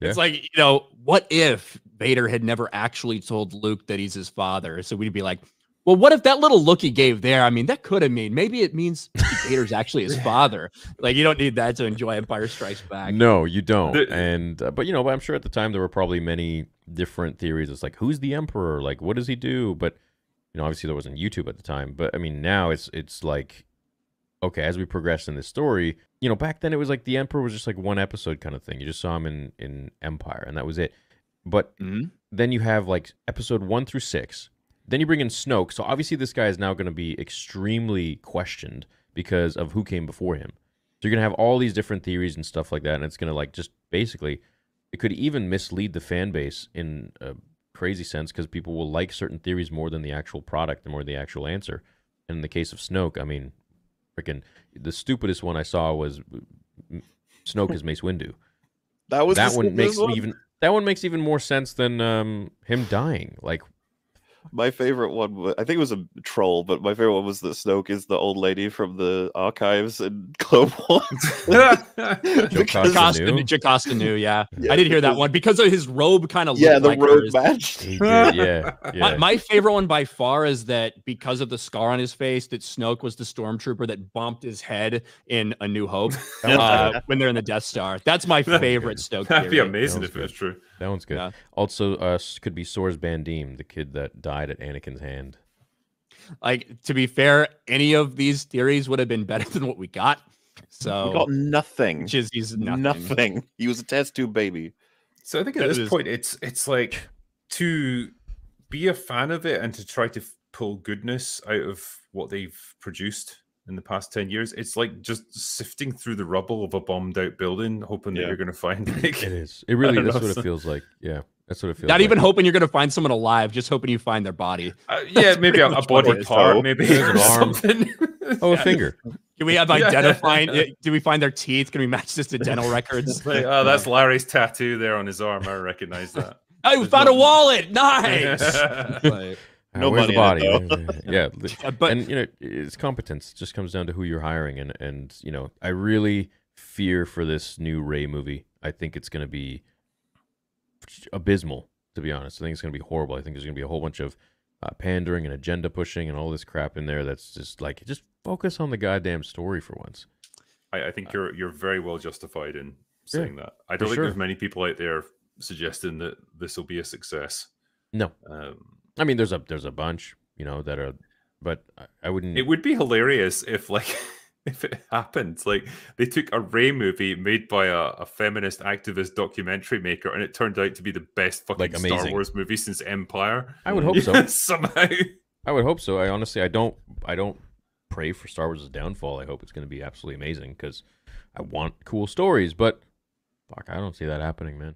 Yeah. It's like, what if Vader had never actually told Luke that he's his father? So we'd be like, well, what if that little look he gave there? I mean, that could have mean maybe it means Vader's actually his father. Like, you don't need that to enjoy Empire Strikes Back. No, you don't. And but but I'm sure at the time there were probably many different theories. It's like, who's the Emperor? Like, what does he do? But obviously there wasn't YouTube at the time. But I mean, now it's like, okay, as we progress in this story, back then it was like the Emperor was just like one episode kind of thing. You just saw him in Empire, and that was it. But then you have like episode 1 through 6. Then you bring in Snoke. So obviously this guy is now going to be extremely questioned because of who came before him. So you're going to have all these different theories and stuff like that, and it's going to like just basically, it could even mislead the fan base in a crazy sense because people will like certain theories more than the actual product and more the actual answer. And in the case of Snoke, I mean, freaking the stupidest one I saw was Snoke as Mace Windu. That one makes even more sense than him dying. Like, my favorite one, I think it was a troll, but my favorite one was that Snoke is the old lady from the archives in Clone Wars. Jocasta knew, yeah. I did hear that one because of his robe kind of looked the like robe match. Yeah. My favorite one by far is that because of the scar on his face, that Snoke was the stormtrooper that bumped his head in A New Hope when they're in the Death Star. That's my favorite Snoke. That'd be amazing if it was true. That one's good. Yeah. Also, could be Source Bandim, the kid that died at Anakin's hand. Like, to be fair, any of these theories would have been better than what we got. So we got nothing. He's nothing. He was a test tube baby. So I think at this point, it's like to be a fan of it and to try to pull goodness out of what they've produced in the past 10 years. It's like just sifting through the rubble of a bombed out building, hoping that you're going to find. Like, it is. It really. That's what it feels like. Yeah. That's what it feels Not like. even hoping you're going to find someone alive, just hoping you find their body. Maybe a body part, maybe an arm. Something. A finger. Can we have identifying? Do we find their teeth? Can we match this to dental records? Like, that's Larry's tattoo there on his arm. I recognize that. Oh, we found a wallet. Nice. Where's the body? Yeah, but and it's competence. It just comes down to who you're hiring, and I really fear for this new Rey movie. I think it's going to be abysmal, to be honest. I think it's going to be horrible. I think there's going to be a whole bunch of pandering and agenda pushing and all this crap in there. That's just like, just focus on the goddamn story for once. I think you're very well justified in saying that. I don't think there's many people out there suggesting that this will be a success. No. I mean, there's a bunch, that are, but I wouldn't. It would be hilarious if if it happened. Like, they took a Rey movie made by a feminist activist documentary maker, and it turned out to be the best fucking Star Wars movie since Empire. I would hope so. Somehow. I would hope so. I don't pray for Star Wars' downfall. I hope it's going to be absolutely amazing because I want cool stories, but fuck, I don't see that happening, man.